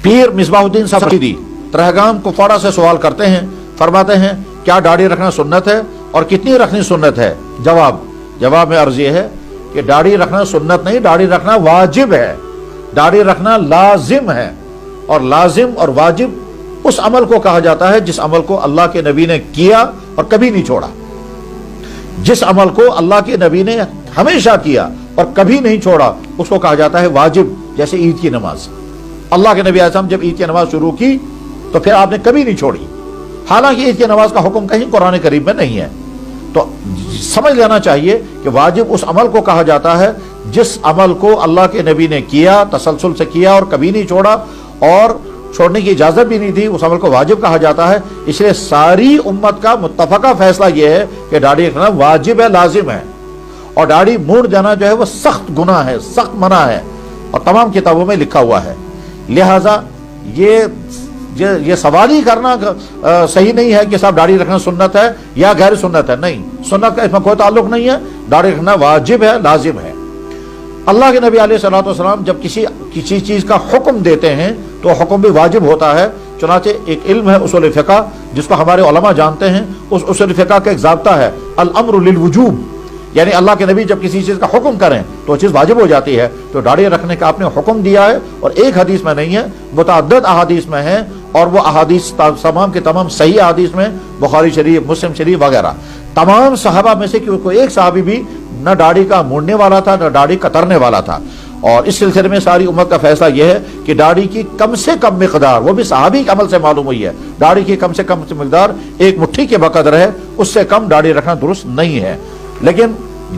پیر مصباح الدین سفیدی ترہگام کپواڑہ سے سوال کرتے ہیں، فرماتے ہیں کیا داڑھی رکھنا سنت ہے اور کتنی رکھنی سنت ہے؟ جواب میں عرض یہ ہے کہ داڑھی رکھنا سنت نہیں، داڑھی رکھنا واجب ہے، داڑھی رکھنا لازم ہے، اور لازم اور واجب اس عمل کو کہا جاتا ہے جس عمل کو اللہ کے نبی نے کیا اور کبھی نہیں چھوڑا۔ جس عمل کو اللہ کے نبی نے ہمیشہ کیا اور کبھی نہیں چھوڑا اس کو کہا جاتا ہے واجب، جیسے عید کی نماز۔ اللہ کے نبی اعظم جب عید کی نماز شروع کی تو پھر آپ نے کبھی نہیں چھوڑی، حالانکہ عید کی نماز کا حکم کہیں قرآن کریم میں نہیں ہے۔ تو سمجھ لینا چاہیے کہ واجب اس عمل کو کہا جاتا ہے جس عمل کو اللہ کے نبی نے کیا، تسلسل سے کیا اور کبھی نہیں چھوڑا اور چھوڑنے کی اجازت بھی نہیں دی، اس عمل کو واجب کہا جاتا ہے۔ اس لیے ساری امت کا متفقہ فیصلہ یہ ہے کہ داڑھی رکھنا واجب ہے، لازم ہے، اور داڑھی مونڈ جانا جو ہے وہ سخت گناہ ہے، سخت منع ہے، اور تمام کتابوں میں لکھا ہوا ہے۔ لہٰذا یہ سوال ہی کرنا صحیح نہیں ہے کہ صاحب داڑھی رکھنا سنت ہے یا غیر سنت ہے، نہیں، سنت کا اس میں کوئی تعلق نہیں ہے، داڑھی رکھنا واجب ہے، لازم ہے۔ اللہ کے نبی علیہ الصلوۃ والسلام جب کسی چیز کا حکم دیتے ہیں تو حکم بھی واجب ہوتا ہے، چنانچہ ایک علم ہے اصول فقہ جس کو ہمارے علماء جانتے ہیں، اس اصول فقہ کا ایک ضابطہ ہے الامر للوجوب، یعنی اللہ کے نبی جب کسی چیز کا حکم کریں تو وہ چیز واجب ہو جاتی ہے۔ تو داڑھی رکھنے کا آپ نے حکم دیا ہے، اور ایک حدیث میں نہیں ہے، متعدد احادیث میں ہے، اور وہ احادیث تمام کے تمام صحیح احادیث میں، بخاری شریف، مسلم شریف وغیرہ، تمام صحابہ میں سے کوئی ایک صحابی بھی نہ داڑھی کا مونڈنے والا تھا نہ داڑھی کترنے والا تھا۔ اور اس سلسلے میں ساری امت کا فیصلہ یہ ہے کہ داڑھی کی کم سے کم مقدار، وہ بھی صحابی کے عمل سے معلوم ہوئی ہے، داڑھی کی کم سے کم مقدار ایک مٹھی کے بقدر ہے، اس سے کم داڑھی رکھنا درست نہیں ہے۔ لیکن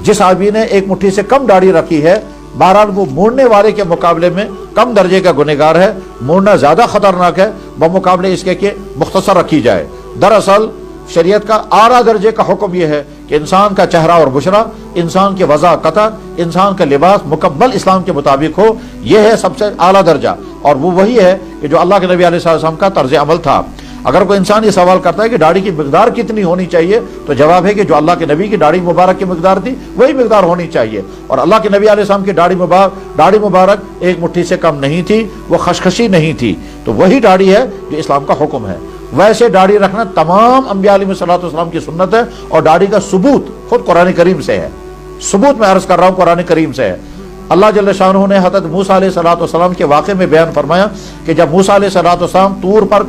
جس آدمی نے ایک مٹھی سے کم داڑھی رکھی ہے، بہرحال وہ مونڈنے والے کے مقابلے میں کم درجے کا گنہگار ہے، مونڈنا زیادہ خطرناک ہے بمقابلے اس کے کہ مختصر رکھی جائے۔ دراصل شریعت کا اعلیٰ درجے کا حکم یہ ہے کہ انسان کا چہرہ اور بشرہ، انسان کی وضع قطع، انسان کا لباس مکمل اسلام کے مطابق ہو، یہ ہے سب سے اعلیٰ درجہ، اور وہ وہی ہے کہ جو اللہ کے نبی علیہ السلام کا طرز عمل تھا۔ اگر کوئی انسان یہ سوال کرتا ہے کہ داڑھی کی مقدار کتنی ہونی چاہیے، تو جواب ہے کہ جو اللہ کے نبی کی داڑھی مبارک کی مقدار تھی وہی مقدار ہونی چاہیے، اور اللہ کے نبی علیہ السلام کی داڑھی مبارک ایک مٹھی سے کم نہیں تھی، وہ خشخشی نہیں تھی، تو وہی داڑھی ہے جو اسلام کا حکم ہے۔ ویسے داڑھی رکھنا تمام انبیاء علیہ الصلوۃ والسلام کی سنت ہے، اور داڑھی کا ثبوت خود قرآن کریم سے ہے، ثبوت میں عرض کر رہا ہوں قرآن کریم سے ہے۔ اللہ جل شانہ نے حضرت موسیٰ علیہ الصلوۃ والسلام کے واقعے میں بیان فرمایا کہ جب موسیٰ علیہ الصلوۃ والسلام طور پر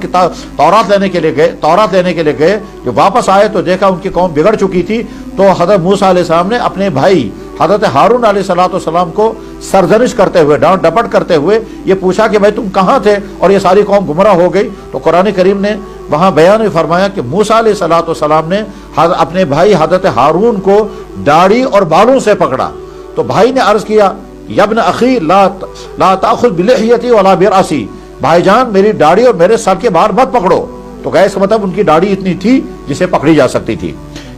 تورات لینے کے لیے گئے، جو واپس آئے تو دیکھا ان کی قوم بگڑ چکی تھی، تو حضرت موسیٰ علیہ السلام نے اپنے بھائی حضرت ہارون علیہ الصلوۃ والسلام کو سرزنش کرتے ہوئے، ڈانٹ ڈپٹ کرتے ہوئے یہ پوچھا کہ بھائی تم کہاں تھے اور یہ ساری قوم گمراہ ہو گئی؟ تو قرآن کریم نے وہاں بیان فرمایا کہ موسیٰ علیہ الصلوۃ والسلام نے اپنے بھائی حضرت ہارون کو داڑھی اور بالوں سے پکڑا، تو بھائی نے عرض کیا یا ابن اخی لا تأخذ بلحیتی ولا برأسی، بھائی جان میری داڑھی اور میرے سر کے باہر مت پکڑو۔ تو گئے اس کا مطلب ان کی داڑھی اتنی تھی جسے پکڑی جا سکتی تھی۔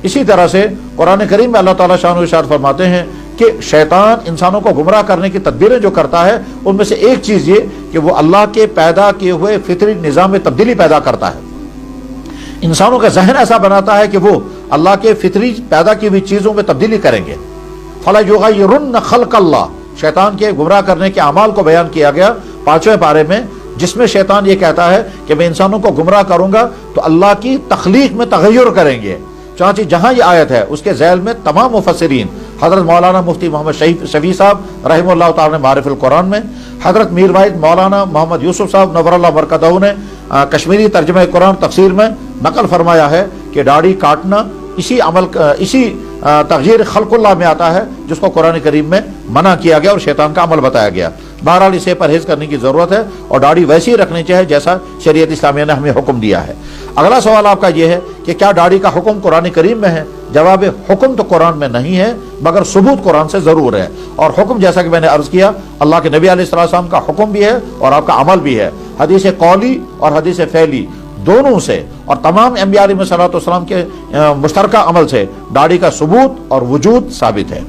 اسی طرح سے قرآن کریم میں اللہ تعالیٰ شان و ارشاد فرماتے ہیں کہ شیطان انسانوں کو گمراہ کرنے کی تدبیریں جو کرتا ہے ان میں سے ایک چیز یہ کہ وہ اللہ کے پیدا کیے ہوئے فطری نظام میں تبدیلی پیدا کرتا ہے، انسانوں کا ذہن ایسا بناتا ہے کہ وہ اللہ کے فطری پیدا کی ہوئی چیزوں میں تبدیلی کریں گے۔ فَلَا يُغَيِّرُنَّ خَلْقَ اللَّهِ، شیطان کے گمراہ کرنے کے اعمال کو بیان کیا گیا 5ویں پارے میں، جس میں شیطان یہ کہتا ہے کہ میں انسانوں کو گمراہ کروں گا تو اللہ کی تخلیق میں تغیر کریں گے۔ چنانچہ جہاں یہ آیت ہے اس کے ذیل میں تمام مفسرین، حضرت مولانا مفتی محمد شفیع صاحب رحمہ اللہ تعالی نے معارف القرآن میں، حضرت میر واحد مولانا محمد یوسف صاحب نور اللہ برکتہ نے کشمیری ترجمہ قرآن تفسیر میں نقل فرمایا ہے کہ داڑھی کاٹنا اسی تغییر خلق اللہ میں آتا ہے جس کو قرآن کریم میں منع کیا گیا اور شیطان کا عمل بتایا گیا۔ بہرحال اسے پرہیز کرنے کی ضرورت ہے اور داڑھی ویسی رکھنی چاہیے جیسا شریعت اسلامیہ نے ہمیں حکم دیا ہے۔ اگلا سوال آپ کا یہ ہے کہ کیا داڑھی کا حکم قرآن کریم میں ہے؟ جواب حکم تو قرآن میں نہیں ہے مگر ثبوت قرآن سے ضرور ہے، اور حکم جیسا کہ میں نے عرض کیا اللہ کے نبی علیہ السلام کا حکم بھی ہے اور آپ کا عمل بھی ہے، حدیث قولی اور حدیث فعلی دونوں سے اور تمام انبیاء علیہ السلام کے مشترکہ عمل سے داڑھی کا ثبوت اور وجود ثابت ہے۔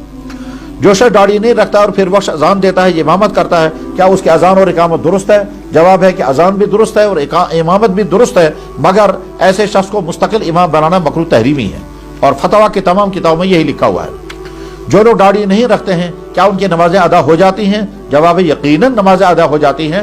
جو شخص داڑھی نہیں رکھتا اور پھر وقت اذان دیتا ہے، یہ امامت کرتا ہے، کیا اس کی اذان اور اقامت درست ہے؟ جواب ہے کہ اذان بھی درست ہے اور امامت بھی درست ہے، مگر ایسے شخص کو مستقل امام بنانا مکروہ تحریمی ہے، اور فتویٰ کی تمام کتابوں میں یہی لکھا ہوا ہے۔ جو لوگ داڑھی نہیں رکھتے ہیں کیا ان کی نمازیں ادا ہو جاتی ہیں؟ جواب ہے یقیناً نمازیں ادا ہو جاتی ہیں،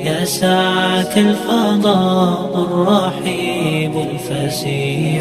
يا ساعة الفضاء الرحيب الفسيح